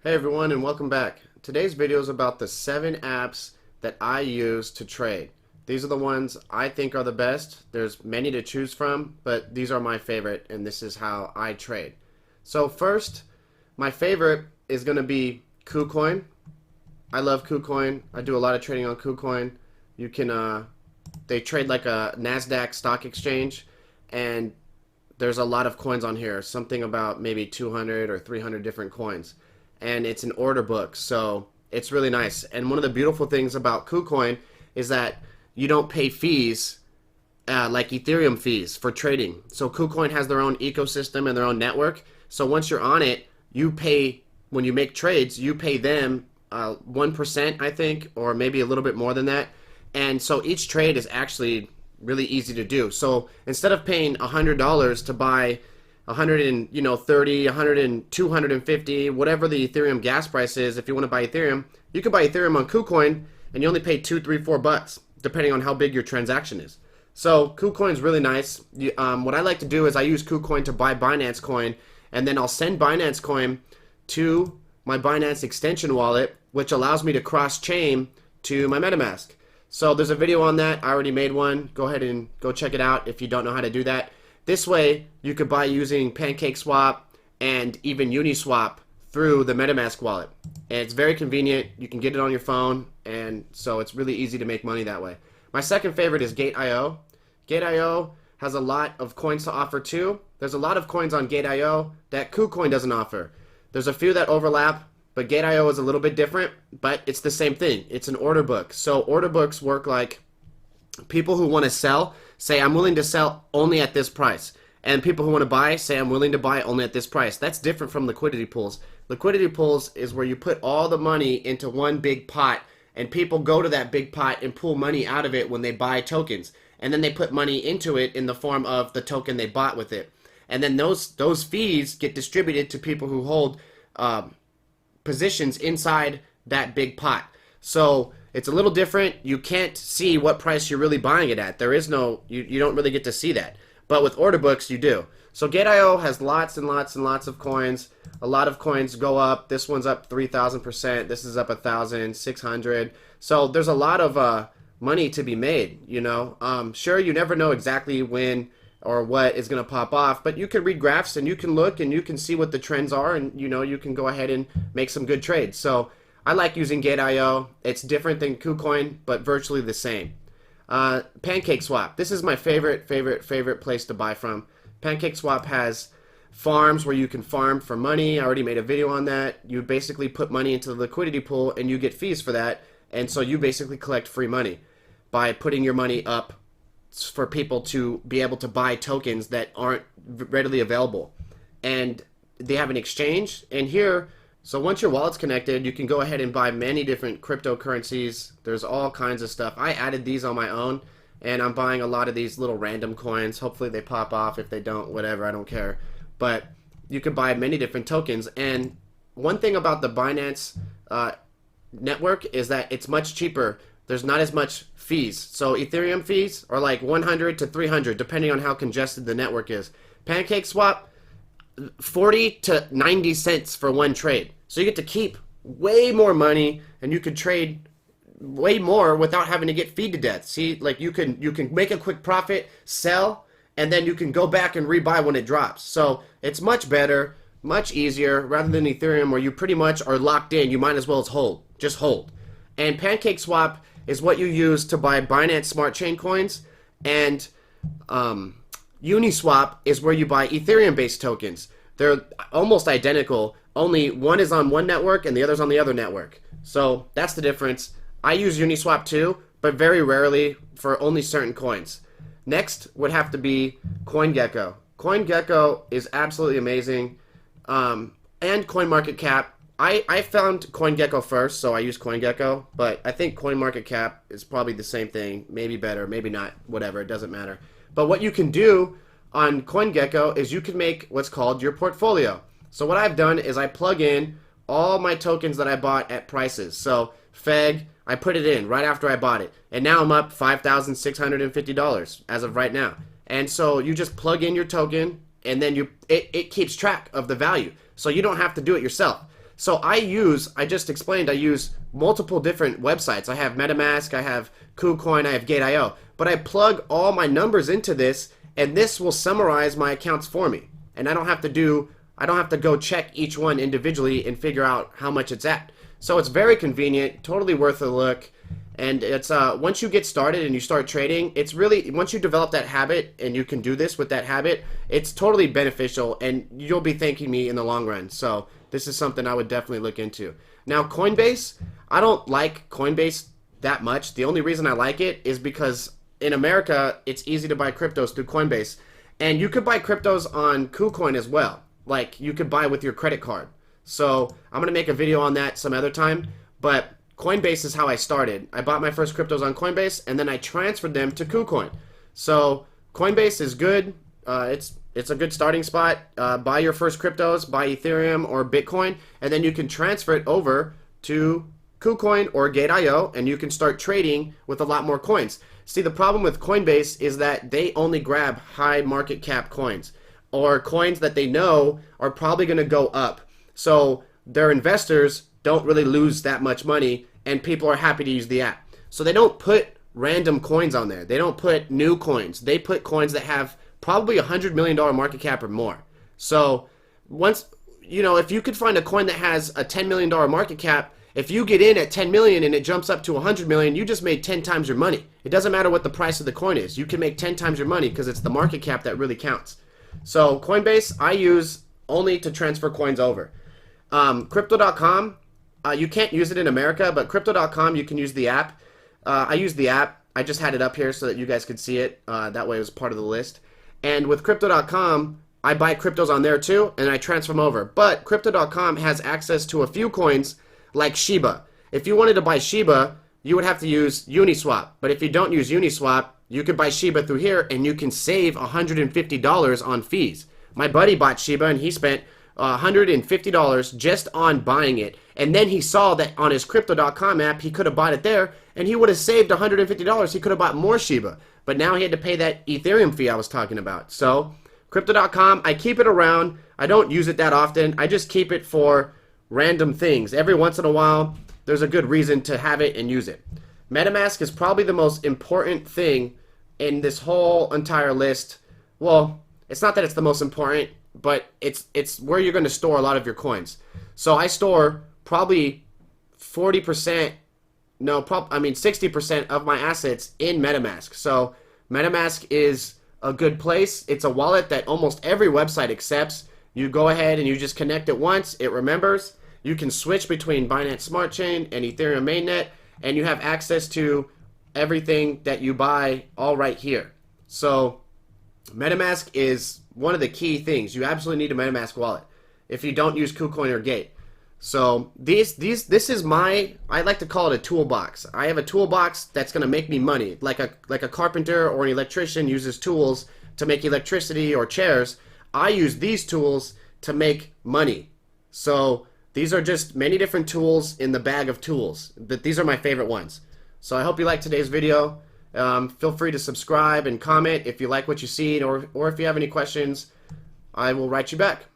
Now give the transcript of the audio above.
Hey everyone, and welcome back. Today's video is about the 7 apps that I use to trade. These are the ones I think are the best. There's many to choose from, but these are my favorite, and this is how I trade. So first, my favorite is going to be Kucoin. I love Kucoin. I do a lot of trading on Kucoin. You can, they trade like a NASDAQ stock exchange, and there's a lot of coins on here. Something about maybe 200 or 300 different coins. And it's an order book, so it's really nice. And one of the beautiful things about Kucoin is that you don't pay fees like Ethereum fees for trading. So Kucoin has their own ecosystem and their own network. So once you're on it, you pay, when you make trades, you pay them 1%, I think, or maybe a little bit more than that. And so each trade is actually really easy to do. So instead of paying $100 to buy 130, 100 and 250, whatever the Ethereum gas price is, if you want to buy Ethereum, you can buy Ethereum on Kucoin and you only pay $2, $3, $4, depending on how big your transaction is. So Kucoin is really nice. What I like to do is I use Kucoin to buy Binance Coin, and then I'll send Binance Coin to my Binance extension wallet, which allows me to cross-chain to my MetaMask. So there's a video on that. I already made one. Go ahead and go check it out if you don't know how to do that. This way, you could buy using PancakeSwap and even Uniswap through the MetaMask wallet. And it's very convenient. You can get it on your phone, and so it's really easy to make money that way. My second favorite is Gateio. Gateio has a lot of coins to offer too. There's a lot of coins on Gateio that Kucoin doesn't offer. There's a few that overlap, but Gateio is a little bit different, but it's the same thing. It's an order book. So order books work like people who want to sell say, I'm willing to sell only at this price. And people who want to buy say, I'm willing to buy only at this price. That's different from liquidity pools. Liquidity pools is where you put all the money into one big pot, and people go to that big pot and pull money out of it when they buy tokens. And then they put money into it in the form of the token they bought with it. And then those fees get distributed to people who hold positions inside that big pot. So it's a little different. You can't see what price you're really buying it at. There is no, you don't really get to see that. But with order books, you do. So Gateio has lots and lots and lots of coins. A lot of coins go up. This one's up 3,000%. This is up 1,600. So there's a lot of money to be made, you know. Sure, you never know exactly when or what is going to pop off, but you can read graphs and you can look and you can see what the trends are, and you know, you can go ahead and make some good trades. So I like using Gateio. It's different than Kucoin, but virtually the same. PancakeSwap. This is my favorite place to buy from. PancakeSwap has farms where you can farm for money. I already made a video on that. You basically put money into the liquidity pool and you get fees for that. And so you basically collect free money by putting your money up for people to be able to buy tokens that aren't readily available. And they have an exchange. And here, so once your wallet's connected, you can go ahead and buy many different cryptocurrencies. There's all kinds of stuff. I added these on my own, and I'm buying a lot of these little random coins. Hopefully they pop off. If they don't, whatever, I don't care. But you can buy many different tokens. And one thing about the Binance network is that it's much cheaper. There's not as much fees. So Ethereum fees are like 100 to 300, depending on how congested the network is. PancakeSwap, 40 to 90 cents for one trade. So you get to keep way more money, and you can trade way more without having to get feed to death. See, like you can make a quick profit, sell, and then you can go back and rebuy when it drops. So it's much better, much easier, rather than Ethereum where you pretty much are locked in. You might as well just hold. And PancakeSwap is what you use to buy Binance Smart Chain coins, and Uniswap is where you buy Ethereum-based tokens. They're almost identical, only one is on one network and the other's on the other network. So that's the difference. I use Uniswap too, but very rarely for only certain coins. Next would have to be CoinGecko. CoinGecko is absolutely amazing. And CoinMarketCap. I found CoinGecko first, so I use CoinGecko, but I think CoinMarketCap is probably the same thing, maybe better, maybe not, whatever, it doesn't matter. But what you can do on CoinGecko is you can make what's called your portfolio. So what I've done is I plug in all my tokens that I bought at prices. So FEG, I put it in right after I bought it, and now I'm up $5,650 as of right now. And so you just plug in your token, and then it keeps track of the value. So you don't have to do it yourself. So I just explained, I use multiple different websites. I have MetaMask, I have Kucoin, I have Gateio. But I plug all my numbers into this, and this will summarize my accounts for me. And I don't have to go check each one individually and figure out how much it's at. So it's very convenient, totally worth a look. And it's once you get started and you start trading, it's really, once you develop that habit and you can do this with that habit, it's totally beneficial and you'll be thanking me in the long run. So this is something I would definitely look into. Now Coinbase, I don't like Coinbase that much. The only reason I like it is because in America, it's easy to buy cryptos through Coinbase. And you could buy cryptos on Kucoin as well. Like you could buy with your credit card. So I'm going to make a video on that some other time. But Coinbase is how I started. I bought my first cryptos on Coinbase and then I transferred them to Kucoin. So Coinbase is good. It's a good starting spot. Buy your first cryptos, buy Ethereum or Bitcoin, and then you can transfer it over to Kucoin or Gateio and you can start trading with a lot more coins. See, the problem with Coinbase is that they only grab high market cap coins or coins that they know are probably going to go up. So their investors don't really lose that much money and people are happy to use the app. So they don't put random coins on there. They don't put new coins. They put coins that have probably $100 million market cap or more. So once, if you could find a coin that has a $10 million market cap, if you get in at 10 million and it jumps up to 100 million, you just made 10 times your money. It doesn't matter what the price of the coin is. You can make 10 times your money because it's the market cap that really counts. So Coinbase, I use only to transfer coins over. Crypto.com, you can't use it in America, but Crypto.com, you can use the app. I use the app. I just had it up here so that you guys could see it. That way it was part of the list. And with Crypto.com, I buy cryptos on there too, and I transfer them over. But Crypto.com has access to a few coins like Shiba. If you wanted to buy Shiba, you would have to use Uniswap. But if you don't use Uniswap, you could buy Shiba through here and you can save $150 on fees. My buddy bought Shiba and he spent $150 just on buying it. And then he saw that on his Crypto.com app, he could have bought it there and he would have saved $150. He could have bought more Shiba. But now he had to pay that Ethereum fee I was talking about. So Crypto.com, I keep it around. I don't use it that often. I just keep it for random things. Every once in a while, there's a good reason to have it and use it. MetaMask is probably the most important thing in this whole entire list. Well, it's not that it's the most important, but it's where you're going to store a lot of your coins. So I store probably 40%, 60% of my assets in MetaMask. So MetaMask is a good place. It's a wallet that almost every website accepts. You go ahead and you just connect it once, it remembers. You can switch between Binance Smart Chain and Ethereum Mainnet, and you have access to everything that you buy all right here. So MetaMask is one of the key things. You absolutely need a MetaMask wallet if you don't use Kucoin or Gate. So this is I like to call it a toolbox. I have a toolbox that's going to make me money. Like a carpenter or an electrician uses tools to make electricity or chairs. I use these tools to make money. So these are just many different tools in the bag of tools, but these are my favorite ones. So I hope you liked today's video. Feel free to subscribe and comment if you like what you see, or if you have any questions, I will write you back.